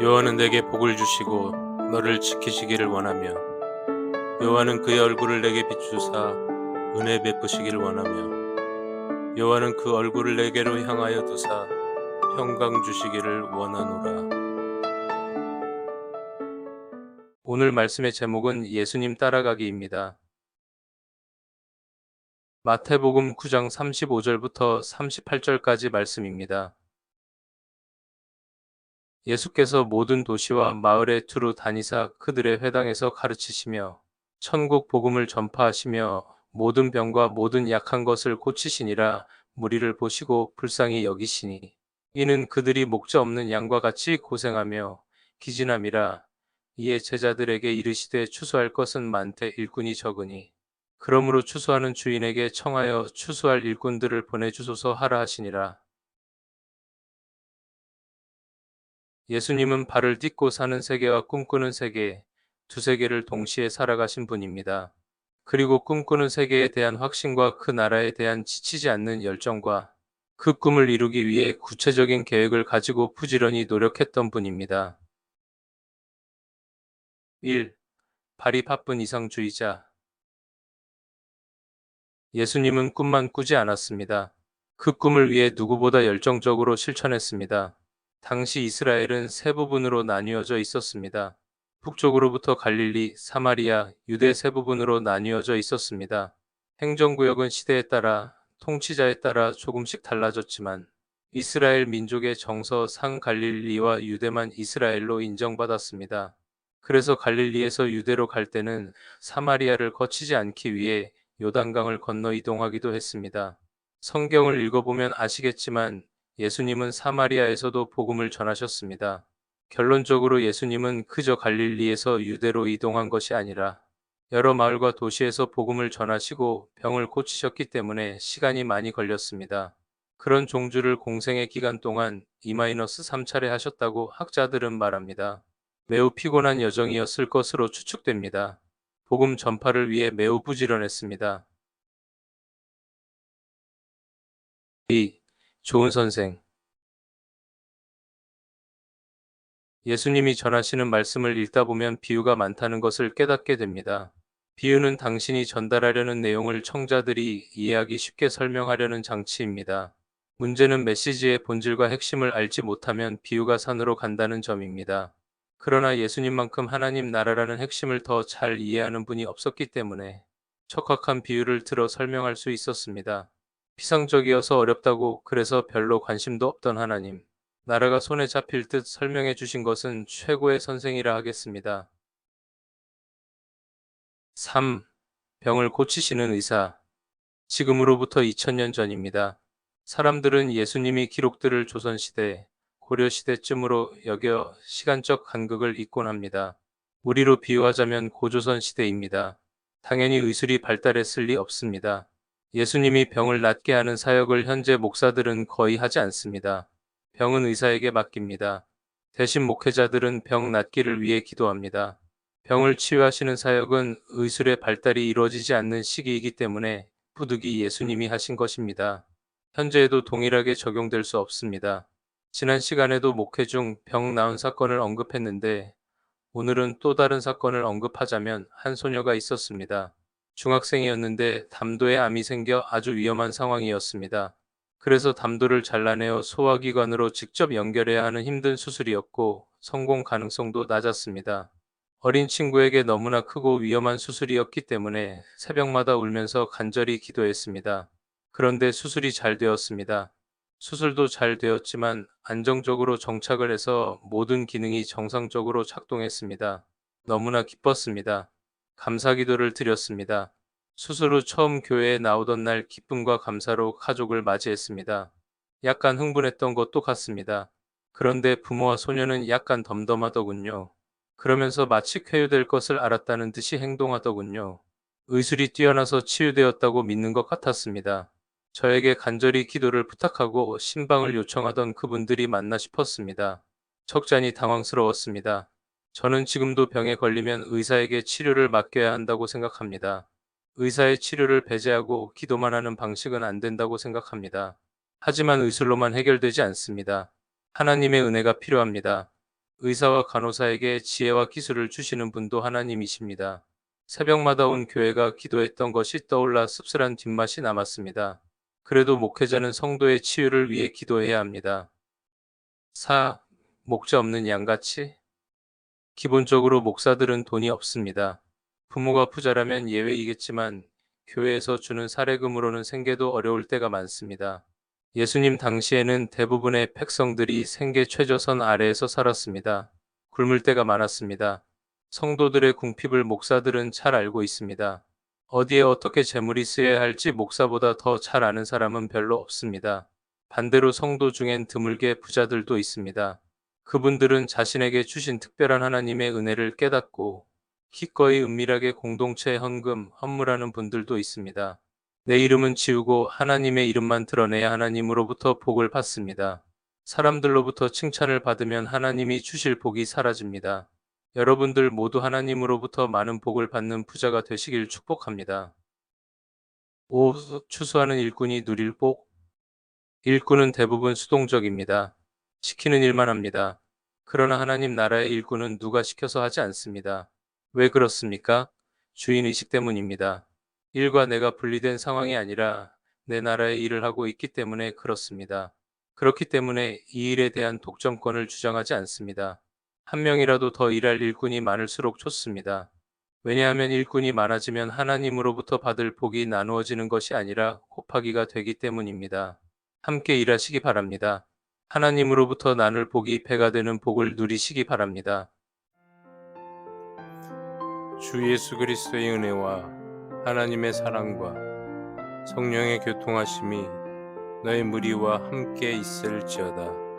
여호와는 내게 복을 주시고 너를 지키시기를 원하며 여호와는 그의 얼굴을 내게 비추사 은혜 베푸시기를 원하며 여호와는 그 얼굴을 내게로 향하여 두사 평강 주시기를 원하노라. 오늘 말씀의 제목은 예수님 따라가기입니다. 마태복음 9장 35절부터 38절까지 말씀입니다. 예수께서 모든 도시와 마을에 두루 다니사 그들의 회당에서 가르치시며 천국 복음을 전파하시며 모든 병과 모든 약한 것을 고치시니라. 무리를 보시고 불쌍히 여기시니 이는 그들이 목자 없는 양과 같이 고생하며 기진함이라. 이에 제자들에게 이르시되 추수할 것은 많되 일꾼이 적으니 그러므로 추수하는 주인에게 청하여 추수할 일꾼들을 보내주소서 하라 하시니라. 예수님은 발을 딛고 사는 세계와 꿈꾸는 세계, 두 세계를 동시에 살아가신 분입니다. 그리고 꿈꾸는 세계에 대한 확신과 그 나라에 대한 지치지 않는 열정과 그 꿈을 이루기 위해 구체적인 계획을 가지고 부지런히 노력했던 분입니다. 1. 발이 바쁜 이상주의자. 예수님은 꿈만 꾸지 않았습니다. 그 꿈을 위해 누구보다 열정적으로 실천했습니다. 당시 이스라엘은 세 부분으로 나뉘어져 있었습니다. 북쪽으로부터 갈릴리, 사마리아, 유대 세 부분으로 나뉘어져 있었습니다. 행정구역은 시대에 따라, 통치자에 따라 조금씩 달라졌지만 이스라엘 민족의 정서 상 갈릴리와 유대만 이스라엘로 인정받았습니다. 그래서 갈릴리에서 유대로 갈 때는 사마리아를 거치지 않기 위해 요단강을 건너 이동하기도 했습니다. 성경을 읽어보면 아시겠지만 예수님은 사마리아에서도 복음을 전하셨습니다. 결론적으로 예수님은 그저 갈릴리에서 유대로 이동한 것이 아니라 여러 마을과 도시에서 복음을 전하시고 병을 고치셨기 때문에 시간이 많이 걸렸습니다. 그런 종주를 공생의 기간 동안 2-3차례 하셨다고 학자들은 말합니다. 매우 피곤한 여정이었을 것으로 추측됩니다. 복음 전파를 위해 매우 부지런했습니다. 2. 좋은 선생. 예수님이 전하시는 말씀을 읽다 보면 비유가 많다는 것을 깨닫게 됩니다. 비유는 당신이 전달하려는 내용을 청자들이 이해하기 쉽게 설명하려는 장치입니다. 문제는 메시지의 본질과 핵심을 알지 못하면 비유가 산으로 간다는 점입니다. 그러나 예수님만큼 하나님 나라라는 핵심을 더 잘 이해하는 분이 없었기 때문에 척박한 비유를 들어 설명할 수 있었습니다. 피상적이어서 어렵다고 그래서 별로 관심도 없던 하나님. 나라가 손에 잡힐 듯 설명해 주신 것은 최고의 선생이라 하겠습니다. 3. 병을 고치시는 의사. 지금으로부터 2000년 전입니다. 사람들은 예수님이 기록들을 조선시대, 고려시대쯤으로 여겨 시간적 간극을 잊곤 합니다. 우리로 비유하자면 고조선 시대입니다. 당연히 의술이 발달했을 리 없습니다. 예수님이 병을 낫게 하는 사역을 현재 목사들은 거의 하지 않습니다. 병은 의사에게 맡깁니다. 대신 목회자들은 병 낫기를 위해 기도합니다. 병을 치유하시는 사역은 의술의 발달이 이루어지지 않는 시기이기 때문에 부득이 예수님이 하신 것입니다. 현재에도 동일하게 적용될 수 없습니다. 지난 시간에도 목회 중 병 나은 사건을 언급했는데 오늘은 또 다른 사건을 언급하자면 한 소녀가 있었습니다. 중학생이었는데 담도에 암이 생겨 아주 위험한 상황이었습니다. 그래서 담도를 잘라내어 소화기관으로 직접 연결해야 하는 힘든 수술이었고 성공 가능성도 낮았습니다. 어린 친구에게 너무나 크고 위험한 수술이었기 때문에 새벽마다 울면서 간절히 기도했습니다. 그런데 수술이 잘 되었습니다. 수술도 잘 되었지만 안정적으로 정착을 해서 모든 기능이 정상적으로 작동했습니다. 너무나 기뻤습니다. 감사 기도를 드렸습니다. 수술 후 처음 교회에 나오던 날 기쁨과 감사로 가족을 맞이했습니다. 약간 흥분했던 것도 같습니다. 그런데 부모와 소녀는 약간 덤덤하더군요. 그러면서 마치 쾌유될 것을 알았다는 듯이 행동하더군요. 의술이 뛰어나서 치유되었다고 믿는 것 같았습니다. 저에게 간절히 기도를 부탁하고 신방을 요청하던 그분들이 맞나 싶었습니다. 적잖이 당황스러웠습니다. 저는 지금도 병에 걸리면 의사에게 치료를 맡겨야 한다고 생각합니다. 의사의 치료를 배제하고 기도만 하는 방식은 안 된다고 생각합니다. 하지만 의술로만 해결되지 않습니다. 하나님의 은혜가 필요합니다. 의사와 간호사에게 지혜와 기술을 주시는 분도 하나님이십니다. 새벽마다 온 교회가 기도했던 것이 떠올라 씁쓸한 뒷맛이 남았습니다. 그래도 목회자는 성도의 치유를 위해 기도해야 합니다. 4. 목자 없는 양같이? 기본적으로 목사들은 돈이 없습니다. 부모가 부자라면 예외이겠지만 교회에서 주는 사례금으로는 생계도 어려울 때가 많습니다. 예수님 당시에는 대부분의 백성들이 생계 최저선 아래에서 살았습니다. 굶을 때가 많았습니다. 성도들의 궁핍을 목사들은 잘 알고 있습니다. 어디에 어떻게 재물이 쓰여야 할지 목사보다 더 잘 아는 사람은 별로 없습니다. 반대로 성도 중엔 드물게 부자들도 있습니다. 그분들은 자신에게 주신 특별한 하나님의 은혜를 깨닫고 기꺼이 은밀하게 공동체에 헌금하는 분들도 있습니다. 내 이름은 지우고 하나님의 이름만 드러내야 하나님으로부터 복을 받습니다. 사람들로부터 칭찬을 받으면 하나님이 주실 복이 사라집니다. 여러분들 모두 하나님으로부터 많은 복을 받는 부자가 되시길 축복합니다. 5. 추수하는 일꾼이 누릴 복. 일꾼은 대부분 수동적입니다. 시키는 일만 합니다. 그러나 하나님 나라의 일꾼은 누가 시켜서 하지 않습니다. 왜 그렇습니까? 주인의식 때문입니다. 일과 내가 분리된 상황이 아니라 내 나라의 일을 하고 있기 때문에 그렇습니다. 그렇기 때문에 이 일에 대한 독점권을 주장하지 않습니다. 한 명이라도 더 일할 일꾼이 많을수록 좋습니다. 왜냐하면 일꾼이 많아지면 하나님으로부터 받을 복이 나누어지는 것이 아니라 곱하기가 되기 때문입니다. 함께 일하시기 바랍니다. 하나님으로부터 나눌 복이 배가 되는 복을 누리시기 바랍니다. 주 예수 그리스도의 은혜와 하나님의 사랑과 성령의 교통하심이 너희 무리와 함께 있을지어다.